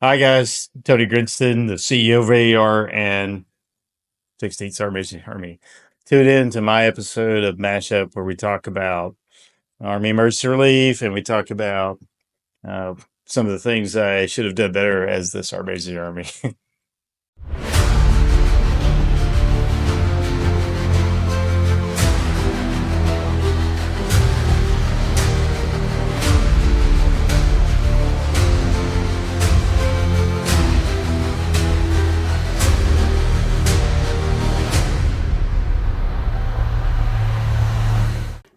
Hi guys, Tony Grinston, the CEO of AER and 16th Sarmation Army. Tune in to my episode of Mashup where we talk about Army emergency relief and we talk about uh, some of the things I should have done better as the Sarmation Army.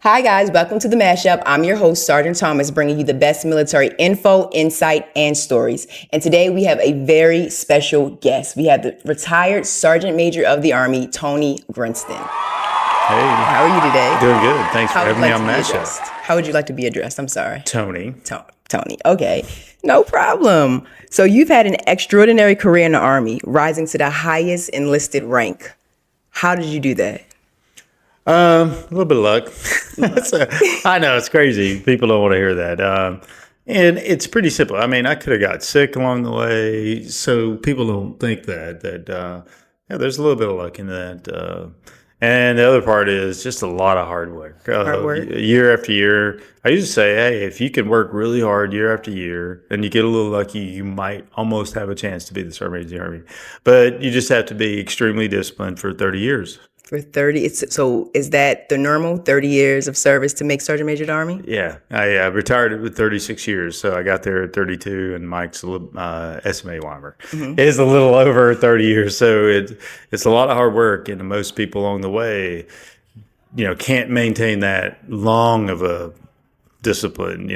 Hi guys, welcome to the Mashup. I'm your host, Sergeant Thomas, bringing you the best military info, insight, and stories. And today we have a very special guest. We have the retired Sergeant Major of the Army, Tony Grinston. Hey, How are you today? doing good. Thanks for having me on Mashup. How would you like to be addressed? I'm sorry. Tony. Tony. Okay, no problem. So you've had an extraordinary career in the Army, rising to the highest enlisted rank. How did you do that? A little bit of luck. I know it's crazy. People don't want to hear that. And it's pretty simple. I mean, I could have got sick along the way, so people don't think that yeah, there's a little bit of luck in that. And the other part is just a lot of hard work. Hard work? Year after year. I used to say, hey, if you can work really hard year after year and you get a little lucky, you might almost have a chance to be the Sergeant Major of the Army. But you just have to be extremely disciplined for 30 years. For 30, so is that the normal 30 years of service to make Sergeant Major of the Army? Yeah, I retired with 36 years, so I got there at 32, and Mike's SMA Weimer is a little over 30 years, so it's a lot of hard work, and most people along the way, can't maintain that long of a discipline.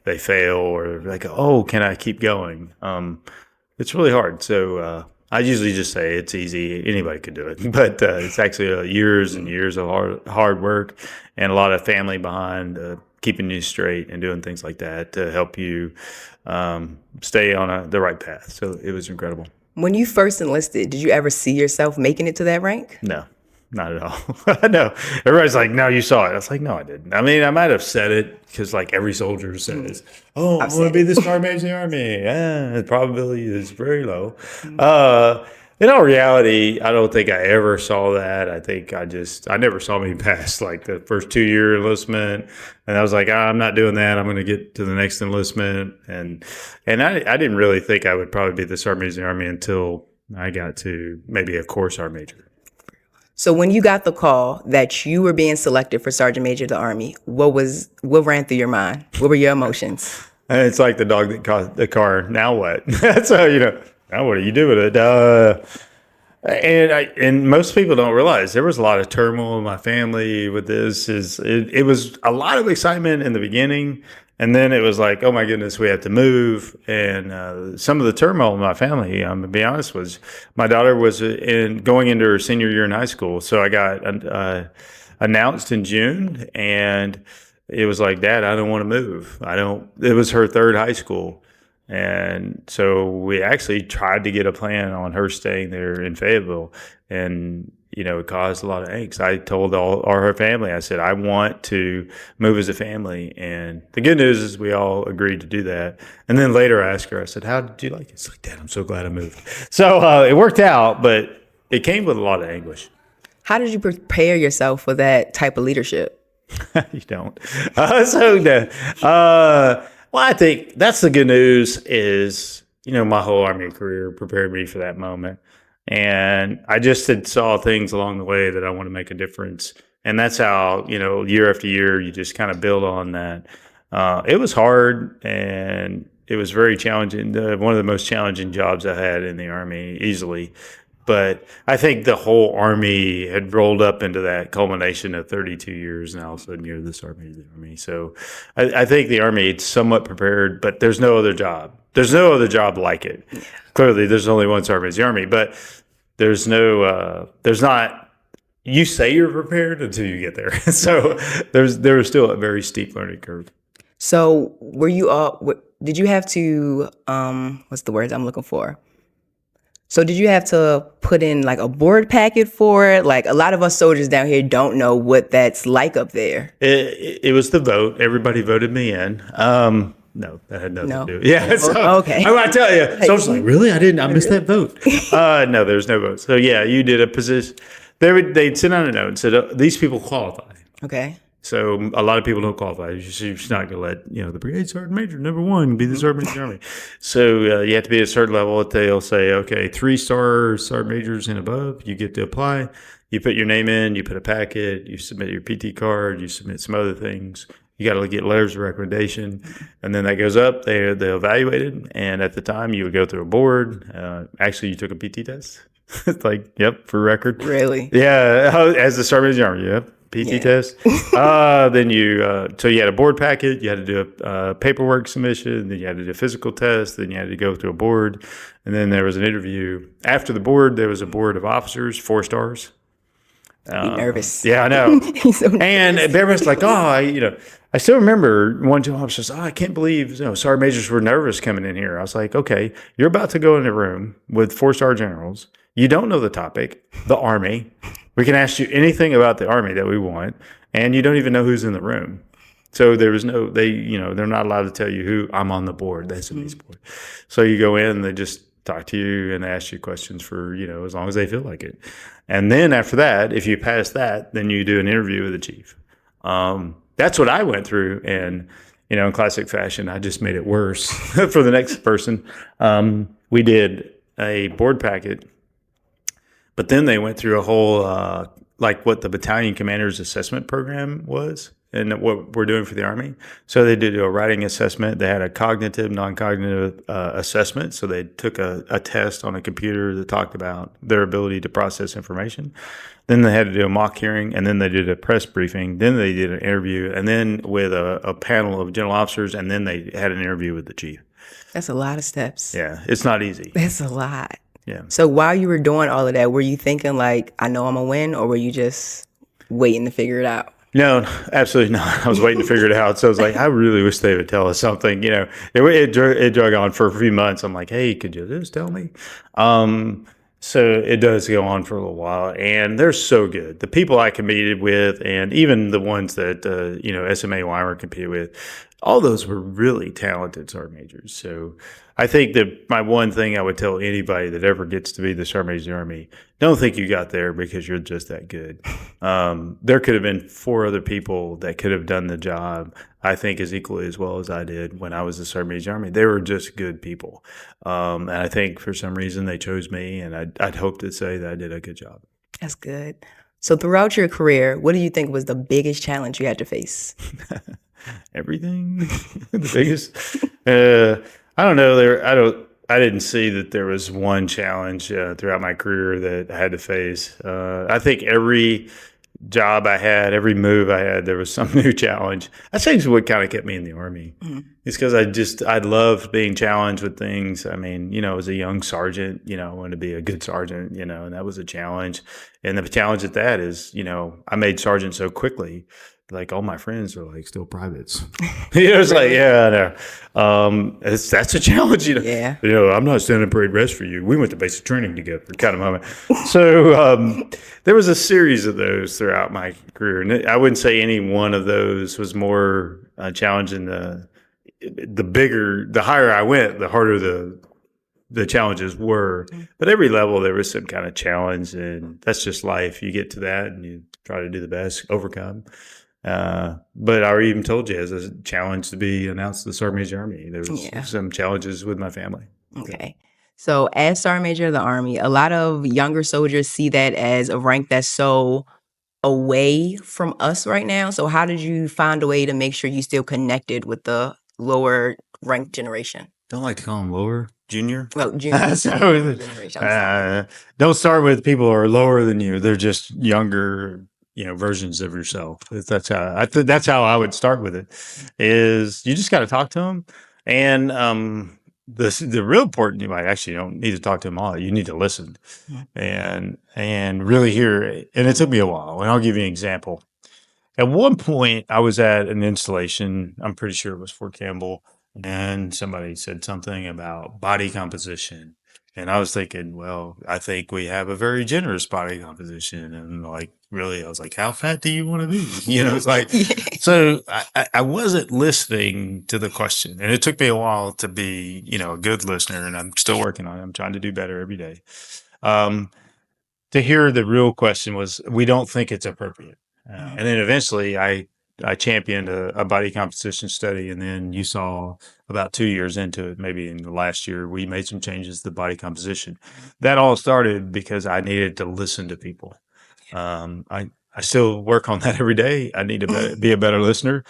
They fail or they go, oh, can I keep going? It's really hard, so. I usually just say it's easy. Anybody could do it, but it's actually years and years of hard work and a lot of family behind keeping you straight and doing things like that to help you stay on the right path. So it was incredible. When you first enlisted, did you ever see yourself making it to that rank? No, not at all. No, everybody's like, no, you saw it. I was like, no, I didn't. I mean, I might have said it because like every soldier says, oh, I'm going to be the Sergeant Major of the Army. Yeah, the probability is very low. In all reality, I don't think I ever saw that. I think I never saw me past like the first 2-year enlistment. And I was like, I'm not doing that. I'm going to get to the next enlistment. And I didn't really think I would probably be the Sergeant Major of the Army until I got to maybe a Corps Sergeant Major. So when you got the call that you were being selected for Sergeant Major of the Army, what ran through your mind? What were your emotions? And it's like the dog that caught the car. Now what? So now what do you do with it? And most people don't realize there was a lot of turmoil in my family with this. It was a lot of excitement in the beginning, and then it was like, oh my goodness, we have to move. And some of the turmoil in my family, to be honest, was my daughter was going into her senior year in high school. So I got announced in June, and it was like, Dad, I don't want to move. It was her third high school. And so we actually tried to get a plan on her staying there in Fayetteville, and it caused a lot of angst. I told all her family, I said, I want to move as a family, and the good news is we all agreed to do that. And then later I asked her, I said, how did you like it? It's like, Dad, I'm so glad I moved. So it worked out, but it came with a lot of anguish. How did you prepare yourself for that type of leadership? You don't. Well, I think that's the good news is, my whole Army career prepared me for that moment. And I just saw things along the way that I want to make a difference. And that's how, year after year, you just kind of build on that. It was hard and it was very challenging. One of the most challenging jobs I had in the Army, easily. But I think the whole Army had rolled up into that culmination of 32 years, and all of a sudden you're the Sergeant Major of the Army. So I think the Army is somewhat prepared, but there's no other job. There's no other job like it. Clearly, there's only one Sergeant Major of the Army, but there's not. You say you're prepared until you get there. So there was still a very steep learning curve. So did you have to, what's the word I'm looking for? So did you have to put in like a board packet for it? Like a lot of us soldiers down here don't know what that's like up there. It was the vote. Everybody voted me in. No, that had nothing to No. do. Yeah, so Okay. I tell you. So I was like, really? I missed that vote. No, there's no vote. So yeah, you did a position. They'd send out a note and said these people qualify. Okay. So a lot of people don't qualify. You're just not going to let the brigade sergeant major #1 be the sergeant major of the army. So you have to be at a certain level. They'll say, okay, 3-star sergeant majors and above, you get to apply. You put your name in, you put a packet, you submit your PT card, you submit some other things. You got to get letters of recommendation, and then that goes up. They evaluate it, and at the time you would go through a board. Actually, you took a PT test. It's like, yep, for record. Really? Yeah, as the sergeant of the army, yep. PT test. Then so you had a board packet, you had to do a paperwork submission, then you had to do a physical test, then you had to go through a board, and then there was an interview. After the board, there was a board of officers, 4 stars. Be nervous. Yeah, I know. He's so nervous. And everyone's like, I still remember one, 2 officers, I can't believe sergeant majors were nervous coming in here. I was like, okay, you're about to go in a room with 4-star generals. You don't know the topic, the Army. We can ask you anything about the Army that we want, and you don't even know who's in the room. So there was they're not allowed to tell you who I'm on the board. That's SMA's board. So you go in, and they just talk to you and ask you questions for, as long as they feel like it. And then after that, if you pass that, then you do an interview with the chief. That's what I went through. And, in classic fashion, I just made it worse for the next person. We did a board packet, but then they went through a whole, like what the battalion commander's assessment program was and what we're doing for the Army. So they did a writing assessment. They had a cognitive, non-cognitive assessment. So they took a test on a computer that talked about their ability to process information. Then they had to do a mock hearing, and then they did a press briefing. Then they did an interview, and then with a panel of general officers, and then they had an interview with the chief. That's a lot of steps. Yeah, it's not easy. That's a lot. Yeah. So while you were doing all of that, were you thinking like, I know I'm going to win, or were you just waiting to figure it out? No, absolutely not. I was waiting to figure it out. So I was like, I really wish they would tell us something. It drug on for a few months. I'm like, hey, could you just tell me? So it does go on for a little while, and they're so good. The people I competed with, and even the ones that SMA Weimer competed with, all those were really talented sergeant majors. So I think that my one thing I would tell anybody that ever gets to be the sergeant major of the Army, don't think you got there because you're just that good. There could have been 4 other people that could have done the job, I think, as equally as well as I did when I was the sergeant major of the Army. They were just good people. And I think for some reason they chose me, and I'd hope to say that I did a good job. That's good. So throughout your career, what do you think was the biggest challenge you had to face? Everything. The biggest. I don't know. I didn't see that there was one challenge throughout my career that I had to face. I think every job I had, every move I had, there was some new challenge. I think what kind of kept me in the Army. Mm-hmm. It's because I loved being challenged with things. I mean, as a young sergeant, I wanted to be a good sergeant, and that was a challenge. And the challenge at that is, I made sergeant so quickly. Like all my friends are like still privates. It's like, yeah, I know. That's a challenge, Yeah. I'm not standing parade rest for you. We went to basic training together, kind of moment. So there was a series of those throughout my career, and I wouldn't say any one of those was more challenging. The higher I went, the harder the challenges were. But every level there was some kind of challenge, and that's just life. You get to that, and you try to do the best, overcome. But I even told you as a challenge to be announced to the Sergeant Major of the Army. There was some challenges with my family. Okay. So as Sergeant Major of the Army, a lot of younger soldiers see that as a rank that's so away from us right now. So how did you find a way to make sure you still connected with the lower ranked generation? Don't like to call them lower, junior. Well, junior generation. Don't start with people who are lower than you. They're just younger, versions of yourself. That's how I would start with it. Is you just got to talk to them, and the real important, you don't need to talk to them all. You need to listen, and really hear it. And it took me a while. And I'll give you an example. At one point, I was at an installation. I'm pretty sure it was Fort Campbell, and somebody said something about body composition. And I was thinking, well, I think we have a very generous body composition. And really, I was like, how fat do you want to be? It's like, So I wasn't listening to the question, and it took me a while to be, a good listener, and I'm still working on it. I'm trying to do better every day. Um, to hear the real question was, we don't think it's appropriate, Mhm. and then eventually I championed a body composition study, and then you saw about 2 years into it, maybe in the last year, we made some changes to body composition. That all started because I needed to listen to people. I still work on that every day. I need to be a better listener,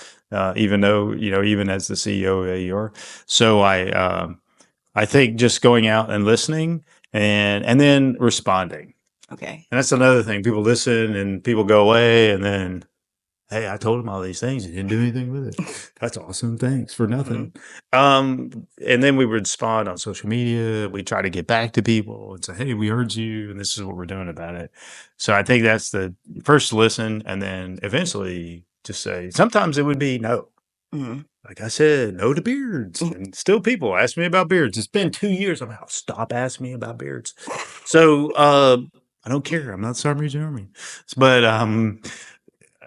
even though, even as the CEO of AER. So I think just going out and listening and then responding. Okay. And that's another thing. People listen and people go away, and then, hey, I told him all these things. He didn't do anything with it. That's awesome. Thanks for nothing. And then we would respond on social media. We try to get back to people and say, hey, we heard you, and this is what we're doing about it. So I think that's the first listen, and then eventually just say, sometimes it would be no. Mhm. Like I said, no to beards. And still people ask me about beards. It's been 2 years. I'm like, stop asking me about beards. So I don't care. I'm not Sergeant Army. But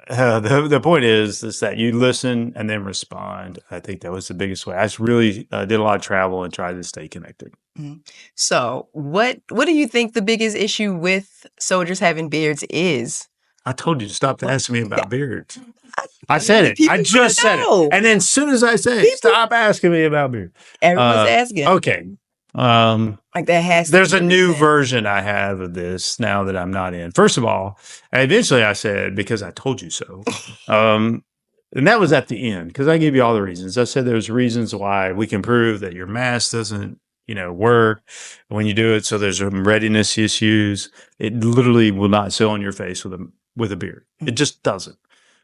the point is that you listen and then respond. I think that was the biggest way. I just really did a lot of travel and tried to stay connected. Mhm. So, what do you think the biggest issue with soldiers having beards is? I told you to stop What? asking me Yeah, about beards. I, I I said mean, it. I people want just to said it. know. And then as soon as I say it, People, stop asking me about beard. everyone's asking. Okay. Like that has to There's be a the new reason. version I have of this now that I'm not in. First of all, eventually I said, because I told you so. And that was at the end because I gave you all the reasons. I said there's reasons why we can prove that your mask doesn't, work when you do it. So there's some readiness issues. It literally will not sit on your face with a beard. It just doesn't.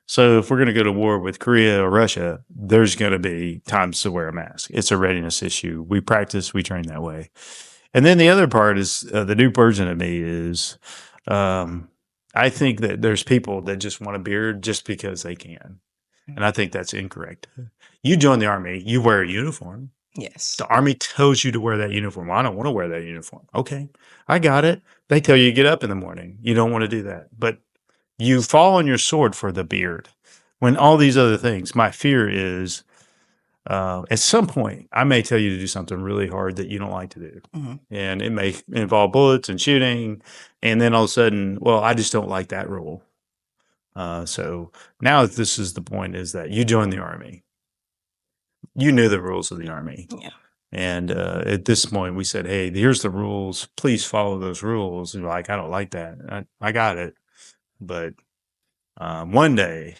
So if we're going to go to war with Korea or Russia, there's going to be times to wear a mask. It's a readiness issue. We practice, we train that way. And then the other part is the new version of me is I think that there's people that just want a beard just because they can. And I think that's incorrect. You join the Army, you wear a uniform. Yes. The Army tells you to wear that uniform. Well, I don't want to wear that uniform. Okay, I got it. They tell you to get up in the morning. You don't want to do that. But you fall on your sword for the beard. When all these other things, my fear is at some point, I may tell you to do something really hard that you don't like to do. Mhm. And it may involve bullets and shooting. And then all of a sudden, well, I just don't like that rule. So now this is the point is that you join the Army. You knew the rules of the Army. Yeah. And at this point, we said, hey, here's the rules. Please follow those rules. And you're like, I don't like that. I got it. But one day,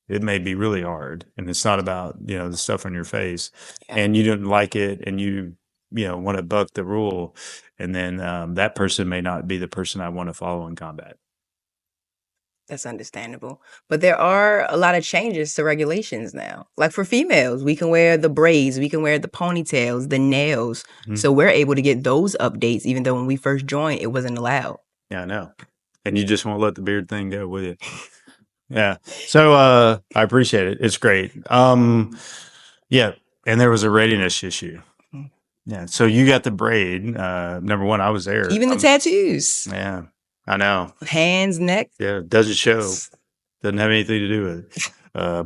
it may be really hard, and it's not about the stuff on your face, Yeah. and you didn't like it, and want to buck the rule, and then that person may not be the person I want to follow in combat. That's understandable. But there are a lot of changes to regulations now. Like for females, we can wear the braids, we can wear the ponytails, the nails. Mhm. So we're able to get those updates, even though when we first joined, it wasn't allowed. Yeah, I know, and you just won't let the beard thing go with it. Yeah, so I appreciate it. It's great. Yeah, and there was a readiness issue. Mhm. Yeah, so you got the braid. Number one, I was there. Even the tattoos, Yeah, I know. hands, neck. Yeah, it doesn't show. Doesn't have anything to do with it.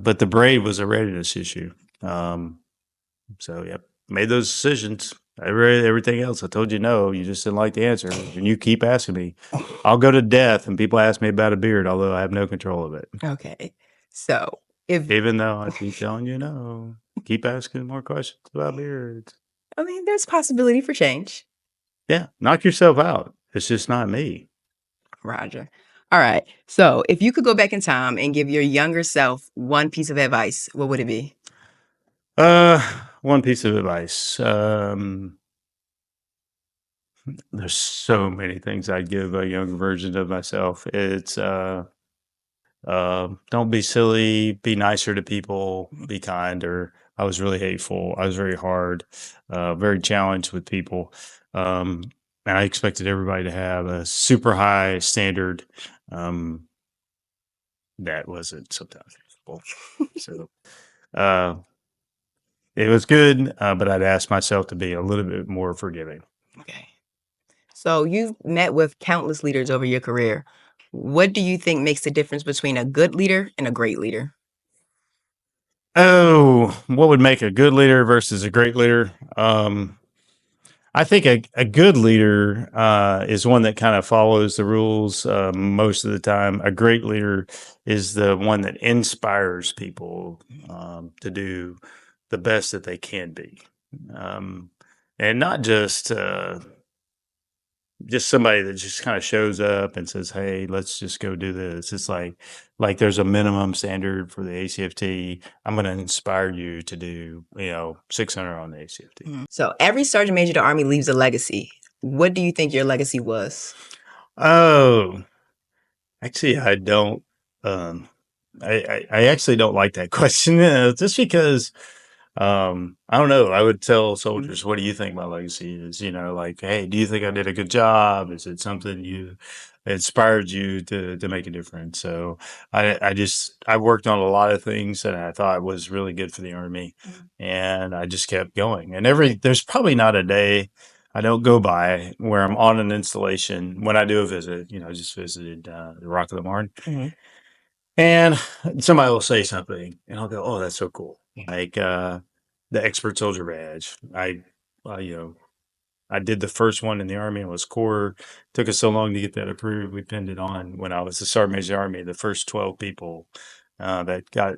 But the braid was a readiness issue. So, yep, made those decisions. Everything else, I told you no. You just didn't like the answer, and you keep asking me. I'll go to death, and people ask me about a beard, although I have no control of it. Okay. So if, Even though I keep telling you no, keep asking more questions about beards. I mean, there's possibility for change. Yeah, knock yourself out. It's just not me. Roger. All right. So if you could go back in time and give your younger self one piece of advice, what would it be? One piece of advice. There's so many things I'd give a younger version of myself. It's don't be silly, be nicer to people, be kinder. I was really hateful. I was very hard, very challenged with people. And I expected everybody to have a super high standard. That wasn't sometimes possible. So it was good, but I'd ask myself to be a little bit more forgiving. Okay. So you've met with countless leaders over your career. What do you think makes the difference between a good leader and a great leader? Oh, what would make a good leader versus a great leader? I think a good leader is one that kind of follows the rules most of the time. A great leader is the one that inspires people to do the best that they can be, um, and not just somebody that just kind of shows up and says, "Hey, let's just go do this." It's like there's a minimum standard for the ACFT. I'm going to inspire you to do 600 on the ACFT. So every sergeant major of the Army leaves a legacy. What do you think your legacy was? Oh, actually, I don't. Um, I actually don't like that question, just because I don't know. I would tell soldiers, "What do you think my legacy is?" Like, "Hey, do you think I did a good job? Is it something you inspired you to make a difference?" So I worked on a lot of things that I thought was really good for the Army, and I just kept going. And there's probably not a day I don't go by where I'm on an installation when I do a visit. I just visited the Rock of the Marne, and somebody will say something, and I'll go, "Oh, that's so cool!" Like the expert soldier badge. Uh, you know, I did the first one in the Army. It was core. Took us so long to get that approved. We pinned it on when I was a sergeant major of the Army. The first 12 people that got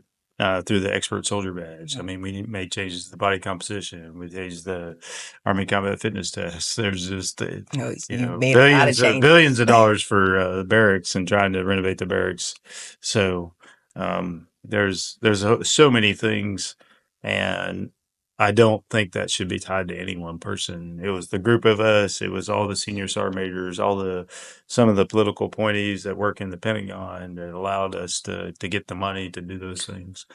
through the expert soldier badge. I mean, we made changes to the body composition. We changed the Army combat fitness test. There's just You made a lot of changes. billions of dollars for the barracks and trying to renovate the barracks. So there's so many things, and I don't think that should be tied to any one person. It was the group of us. It was all the senior sergeant majors, some of the political appointees that work in the Pentagon that allowed us to get the money to do those things.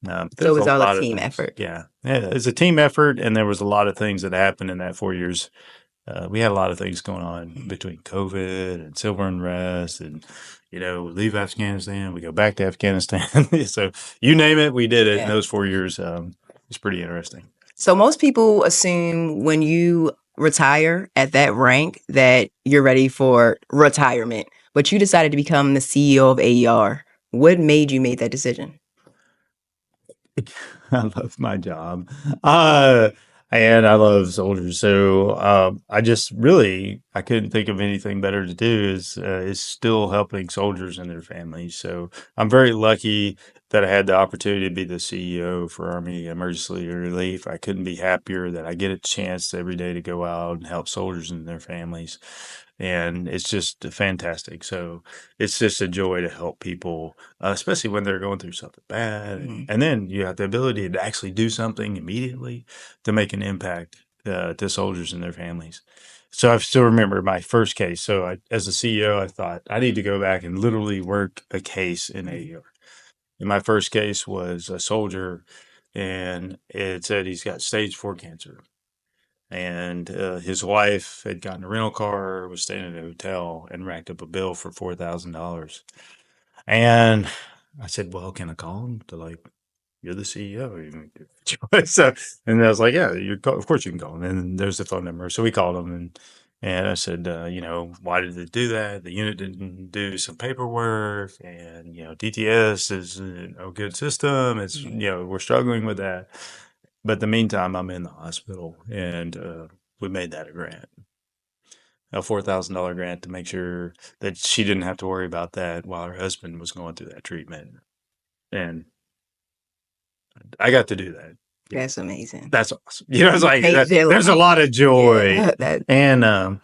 So it There's was a all lot a of team things. effort. Yeah, it's a team effort, and there was a lot of things that happened in that 4 years. We had a lot of things going on between COVID and civil unrest, and leave Afghanistan, we go back to Afghanistan. So you name it, we did it in those 4 years. It's pretty interesting. So most people assume when you retire at that rank that you're ready for retirement, but you decided to become the CEO of AER. What made you make that decision? I love my job. And I love soldiers. So I couldn't think of anything better to do is still helping soldiers and their families. So I'm very lucky that I had the opportunity to be the CEO for Army Emergency Relief. I couldn't be happier that I get a chance every day to go out and help soldiers and their families. And it's just fantastic. So it's just a joy to help people, especially when they're going through something bad. And then you have the ability to actually do something immediately to make an impact to soldiers and their families. So I still remember my first case. So as a CEO, I thought I need to go back and literally work a case in AER. And my first case was a soldier, and it said he's got stage 4 cancer. And his wife had gotten a rental car, was staying at a hotel, and racked up a bill for $4,000. And I said, "Well, can I call him to you're the CEO. You can do it." So, and I was like, "Yeah, of course you can call him." And there's the phone number. So we called him, and I said, "Why did they do that? The unit didn't do some paperwork, and DTS is a good system. It's we're struggling with that." But in the meantime, I'm in the hospital, and we made that a grant, a $4,000 grant to make sure that she didn't have to worry about that while her husband was going through that treatment. And I got to do that. That's amazing. That's awesome. It's like there's a lot of joy. And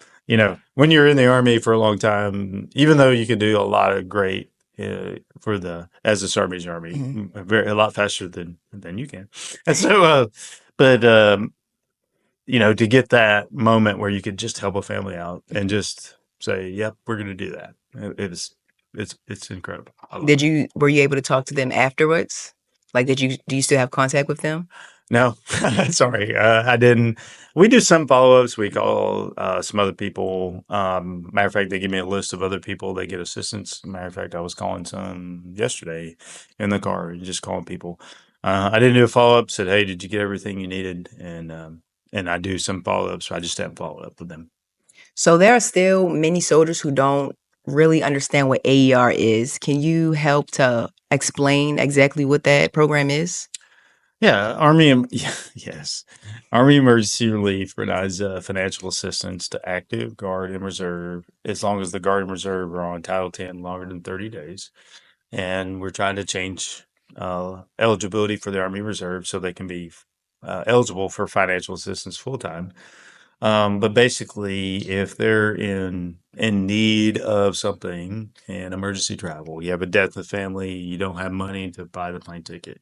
when you're in the Army for a long time, even though you can do a lot of great as a Sergeant Major Army, a lot faster than you can. And so, but to get that moment where you could just help a family out and just say, "Yep, we're going to do that." It's incredible. Were you able to talk to them afterwards? Like, do you still have contact with them? No, sorry, I didn't. We do some follow-ups. We call some other people. Matter of fact, they give me a list of other people. They get assistance. Matter of fact, I was calling some yesterday in the car, just calling people. I didn't do a follow-up. Said, "Hey, did you get everything you needed?" And I do some follow-ups. I just haven't followed up with them. So there are still many soldiers who don't really understand what AER is. Can you help to explain exactly what that program is? Yeah, yeah, yes. Army Emergency Relief provides financial assistance to active Guard and Reserve as long as the Guard and Reserve are on Title 10 longer than 30 days. And we're trying to change eligibility for the Army Reserve so they can be eligible for financial assistance full time. But basically, if they're in need of something in emergency travel, you have a death in the family, you don't have money to buy the plane ticket.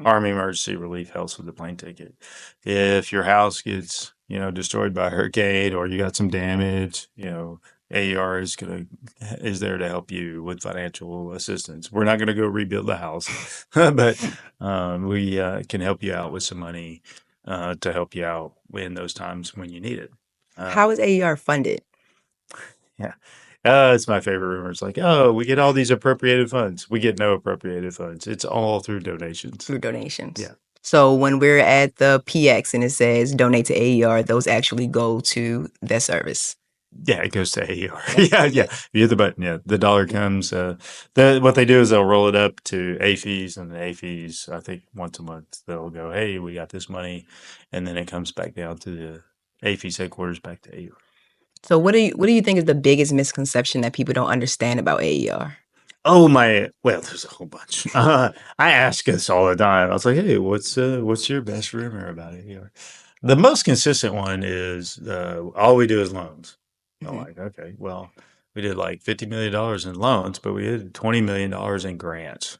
Army Emergency Relief helps with the plane ticket. If your house gets, destroyed by a hurricane or you got some damage, AER is there to help you with financial assistance. We're not going to go rebuild the house, but we can help you out with some money to help you out in those times when you need it. How is AER funded? Yeah. It's my favorite rumor. It's like, oh, we get all these appropriated funds. We get no appropriated funds. It's all through donations. Through donations. Yeah. So when we're at the PX and it says donate to AER, those actually go to that service. Yeah, it goes to AER. Yeah, yeah. You hit the button. Yeah, the dollar comes. What they do is they'll roll it up to AFES, and the AFES, I think once a month, they'll go, hey, we got this money. And then it comes back down to the AFES headquarters back to AER. So what do you think is the biggest misconception that people don't understand about AER? Oh my! Well, there's a whole bunch. I ask this all the time. I was like, "Hey, what's your best rumor about it?" The most consistent one is all we do is loans. I'm Mhm. like, okay, well, we did like $50 million in loans, but we did $20 million in grants,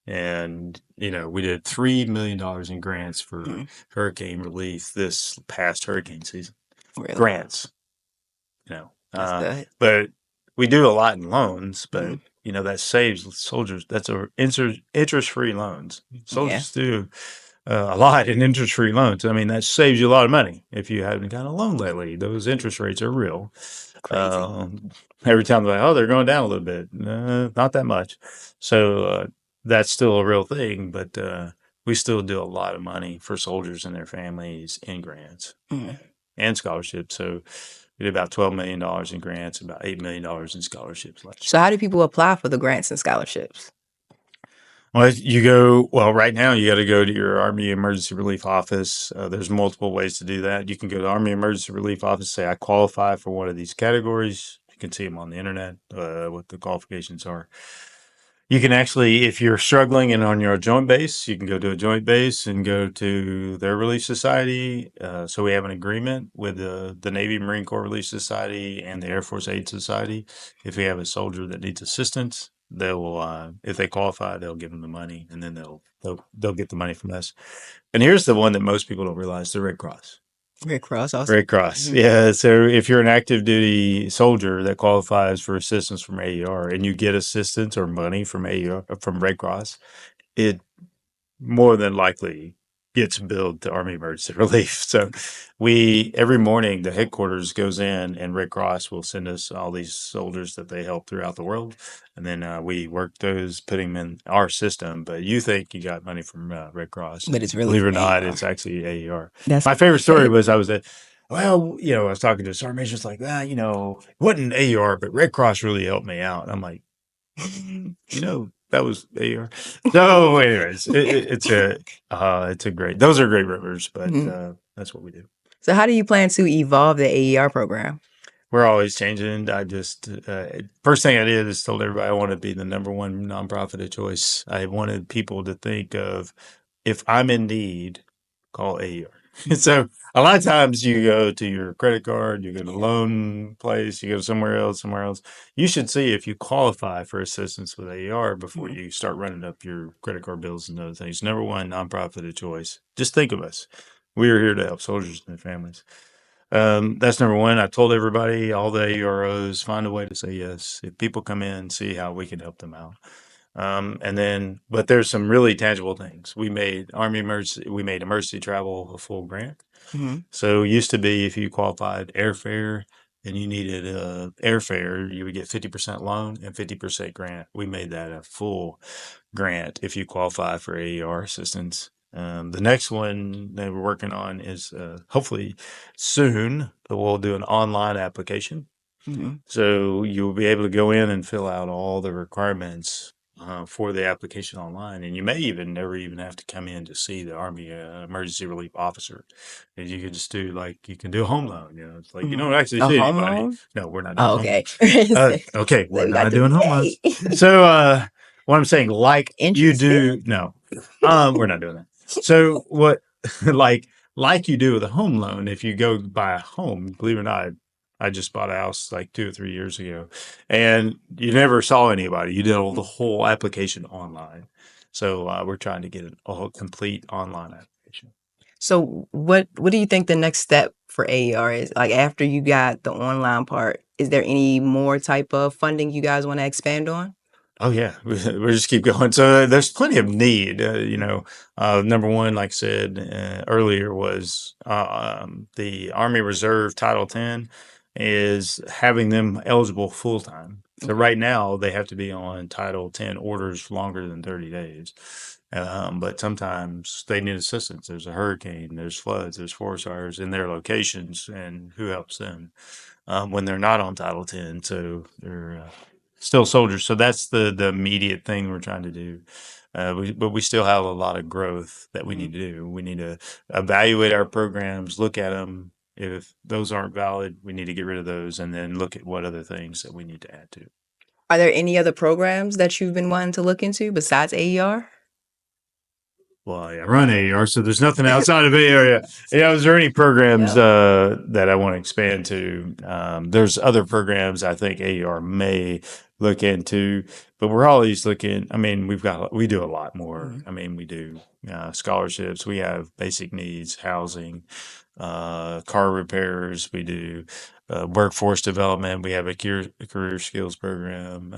and we did $3 million in grants for Mhm. hurricane relief this past hurricane season. Really? Grants, you know. That's good. But we do a lot in loans, but Mhm. that saves soldiers. That's a interest-free loans. Yeah. Soldiers do a lot in interest-free loans. I mean, that saves you a lot of money if you haven't got a loan lately. Those interest rates are real. Crazy. Um, every time they're like, oh, they're going down a little bit. Not that much. So that's still a real thing, but we still do a lot of money for soldiers and their families in grants Mhm. and scholarships. So we did about $12 million in grants, about $8 million in scholarships last So year. how do people apply for the grants and scholarships? Well, right now you got to go to your Army Emergency Relief Office. There's multiple ways to do that. You can go to Army Emergency Relief Office, say, I qualify for one of these categories. You can see them on the internet, what the qualifications are. You can actually, if you're struggling and on your joint base, you can go to a joint base and go to their Relief Society. So we have an agreement with the Navy Marine Corps Relief Society and the Air Force Aid Society. If we have a soldier that needs assistance, they will, if they qualify, they'll give them the money, and then they'll get the money from us. And here's the one that most people don't realize: the Red Cross. Red Cross also. Red Cross. Mhm. Yeah. So if you're an active duty soldier that qualifies for assistance from AER and you get assistance or money from AER, from Red Cross, it more than likely gets billed to Army Emergency Relief. So every morning, the headquarters goes in and Red Cross will send us all these soldiers that they help throughout the world. And then we work those, putting them in our system. But you think you got money from Red Cross. But it's And really believe it or from not, AER. it's actually AER. That's My favorite story was well, I was talking to a sergeant major, like, it wasn't AER, but Red Cross really helped me out. I'm like, that was AER. So, anyways, it's a great. Those are great rivers, but Mhm. that's what we do. So how do you plan to evolve the AER program? We're always changing. I just first thing I did is told everybody I want to be the number one nonprofit of choice. I wanted people to think of, if I'm in need, call AER. So a lot of times you go to your credit card, you go to loan place, you go somewhere else, somewhere else. You should see if you qualify for assistance with AER before Mhm. you start running up your credit card bills and other things. Number one, nonprofit of choice. Just think of us. We are here to help soldiers and their families. That's number one. I told everybody, all the AUROs, find a way to say yes. If people come in, see how we can help them out. But there's some really tangible things. We made emergency travel a full grant. Mhm. So it used to be if you qualified airfare and you needed airfare, you would get 50% loan and 50% grant. We made that a full grant if you qualify for AER assistance. The next one that we're working on is hopefully soon we'll do an online application. Mhm. So you'll be able to go in and fill out all the requirements for the application online, and you may even never even have to come in to see the Army emergency relief officer, and you can just do like you can do a home loan. You know, it's like you Mhm. don't actually A see home anybody. loan? No, we're not doing Oh, home okay. loans. So Okay, we're we got not the doing home loans. VA. So what I'm saying, like you Interested? do, no, we're not doing that. So what, like like you do with a home loan, if you go buy a home, believe it or not, I just bought a house like 2 or 3 years ago, and you never saw anybody. You did all the whole application online. So we're trying to get a whole complete online application. So what do you think the next step for AER is? Like after you got the online part, is there any more type of funding you guys want to expand on? Oh yeah, we just keep going. So there's plenty of need. Number one, like I said earlier, was the Army Reserve Title 10 is having them eligible full time. So Okay. right now they have to be on Title 10 orders longer than 30 days. But sometimes they need assistance. There's a hurricane, there's floods, there's forest fires in their locations, and who helps them when they're not on Title 10? So they're still soldiers. So that's the immediate thing we're trying to do. But we still have a lot of growth that we Mhm. need to do. We need to evaluate our programs, look at them. If those aren't valid, we need to get rid of those, and then look at what other things that we need to add to. Are there any other programs that you've been wanting to look into besides AER? Well, I run AER, so there's nothing outside of AER. Yeah, is there any programs Yep. that I want to expand to? There's other programs I think AER may look into, but we're always looking. I mean, we do a lot more. Mhm. I mean, we do scholarships. We have basic needs, housing, car repairs. We do workforce development. We have a career skills program.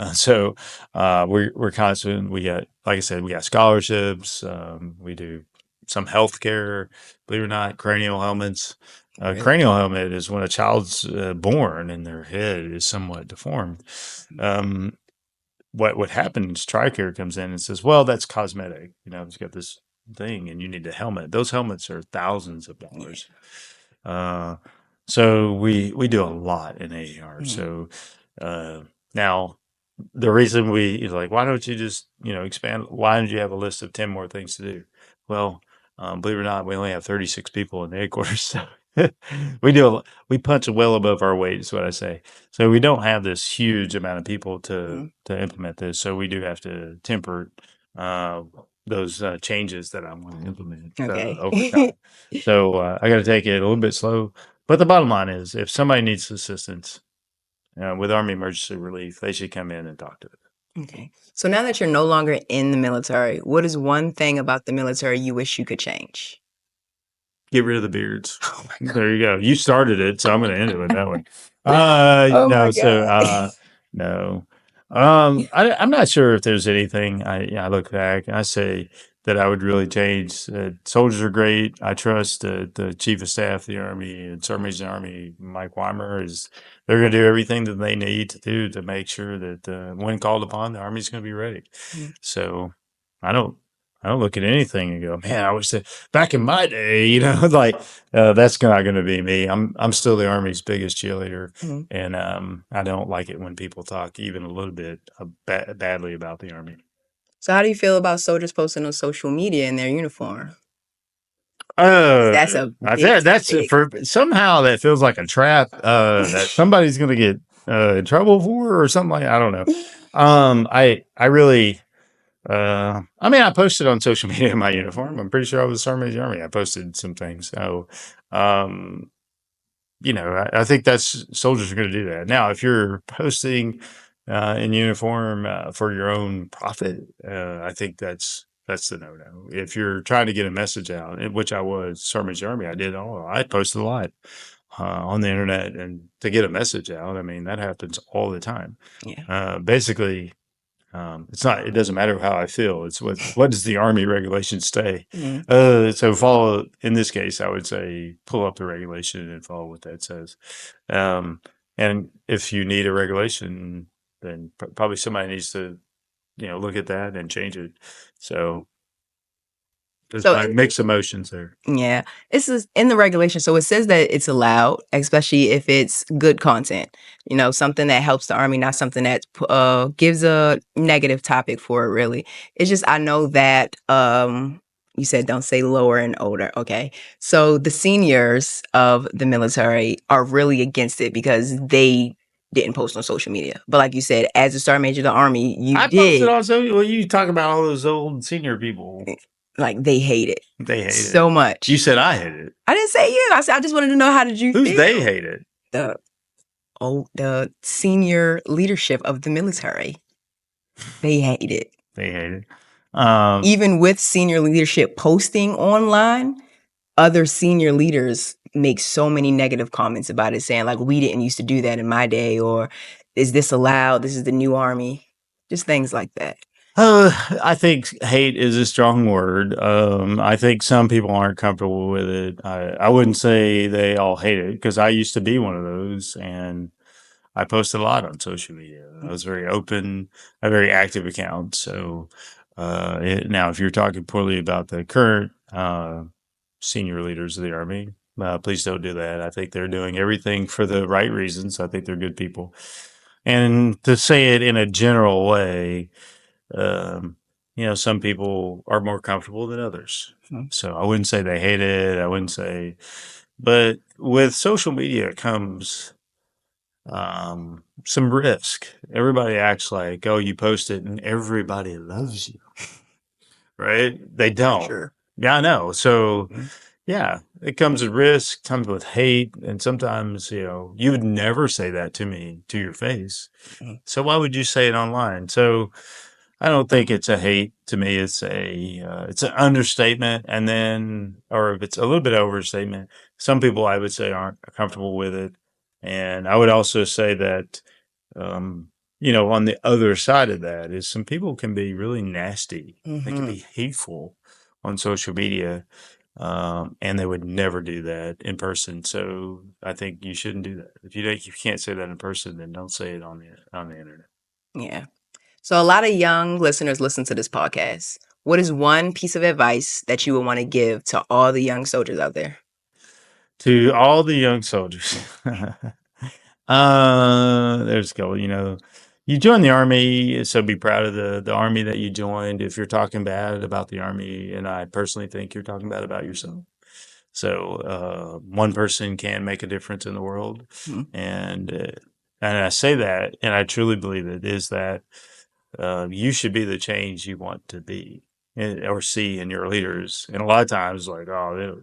We're constant. We got, like I said, we got scholarships. We do some healthcare. Believe it or not, cranial helmets. A Really? cranial helmet is when a child's born and their head is somewhat deformed. Um, what happens? TRICARE comes in and says, "Well, that's cosmetic. You know, it's got this thing, and you need a helmet. Those helmets are thousands of Yeah. dollars." Uh, so we do a lot in AER. Mhm. So uh, now the reason we is like, why don't you just expand? Why don't you have a list of 10 more things to do? Well, believe it or not, we only have 36 people in the headquarters. So we punch well above our weight, is what I say. So we don't have this huge amount of people Mhm. to implement this. So we do have to temper uh, those changes that I want to implement Okay. over time. So I got to take it a little bit slow. But the bottom line is, if somebody needs assistance with Army Emergency Relief, they should come in and talk to us. Okay. So now that you're no longer in the military, what is one thing about the military you wish you could change? Get rid of the beards. Oh my God. There you go. You started it, so I'm going to end it with that one. Oh No, my so God. no. I'm not sure if there's anything. I look back and I say that I would really change. Soldiers are great. I trust the chief of staff of the Army and Sergeant Major of the Army, Mike Weimer, is they're going to do everything that they need to do to make sure that when called upon, the Army's going to be ready. Mhm. So I don't. I don't look at anything and go, man, I wish that back in my day, like that's not going to be me. I'm still the Army's biggest cheerleader, Mhm. and I don't like it when people talk even a little bit badly about the Army. So how do you feel about soldiers posting on social media in their uniform? 'Cause Uh, that's a I big think that's topic. for somehow that feels like a trap that somebody's going to get in trouble for or something like I don't know. I really. I mean, I posted on social media in my uniform. Mhm. I'm pretty sure I was Sergeant Major of the Army. I posted some things. So, um, I think that's soldiers are going to do that. Now, if you're posting in uniform for your own profit, I think that's the no-no. If you're trying to get a message out, which I was Sergeant Major of the Army, I did all. I posted a lot on the internet and to get a message out. I mean, that happens all the time. Yeah. Basically, it's not. It doesn't matter how I feel. It's what does the Army regulations say? Mhm. So follow. In this case, I would say pull up the regulation and follow what that says. Um, and if you need a regulation, then probably somebody needs to look at that and change it. So There's So like mixed emotions there. yeah, this is in the regulation. So it says that it's allowed, especially if it's good content. You know, something that helps the Army, not something that gives a negative topic for it. Really, it's just I know that you said don't say lower and older. Okay, so the seniors of the military are really against it because they didn't post on social media. But like you said, as a sergeant major of the Army, you I posted did. on social. Well, you talk about all those old senior people. Like they hate it They hate so it. much. You said I hate it. I didn't say you. I said I just wanted to know how did you Who's feel? they hate it? The the senior leadership of the military. They hate it. They hate it. Even with senior leadership posting online, other senior leaders make so many negative comments about it, saying like we didn't used to do that in my day, or is this allowed? This is the new Army. Just things like that. I think hate is a strong word. I think some people aren't comfortable with it. I wouldn't say they all hate it because I used to be one of those, and I posted a lot on social media. I was very open, a very active account. So now, if you're talking poorly about the current senior leaders of the Army, please don't do that. I think they're doing everything for the right reasons. I think they're good people. And to say it in a general way, um, some people are more comfortable than others. So I wouldn't say they hate it. I wouldn't say, but with social media comes some risk. Everybody acts like, oh, you post it and everybody loves you, right? They don't. Sure. Yeah, I know. So, yeah, it comes with risk, comes with hate, and sometimes, you would never say that to me to your face. So why would you say it online? So I don't think it's a hate. To me, it's an understatement, and then, or if it's a little bit of overstatement, some people I would say aren't comfortable with it, and I would also say that, on the other side of that is some people can be really nasty. They can be hateful on social media, and they would never do that in person. So I think you shouldn't do that. If you can't say that in person, then don't say it on the internet. Yeah. So a lot of young listeners listen to this podcast. What is one piece of advice that you would want to give to all the young soldiers out there? To all the young soldiers, there's go. You joined the Army, so be proud of the Army that you joined. If you're talking bad about the Army, and I personally think you're talking bad about yourself. So one person can make a difference in the world, and I say that, and I truly believe it is that you should be the change you want to be or see in your leaders. And a lot of times, like, oh,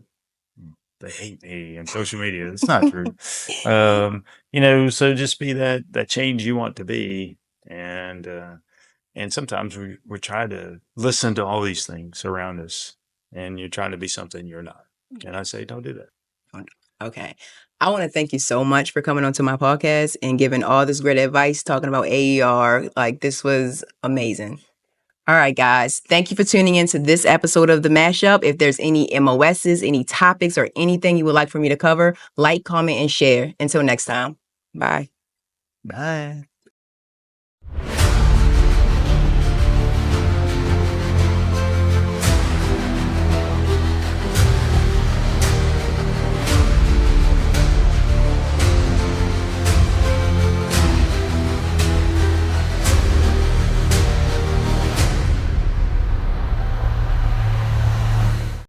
they hate me and social media. It's not true. So just be that change you want to be, and sometimes we're trying to listen to all these things around us, and you're trying to be something you're not. And I say, don't do that. Okay. I want to thank you so much for coming onto my podcast and giving all this great advice, talking about AER. Like, this was amazing. All right, guys. Thank you for tuning in to this episode of The Mashup. If there's any MOSs, any topics, or anything you would like for me to cover, like, comment, and share. Until next time. Bye. Bye.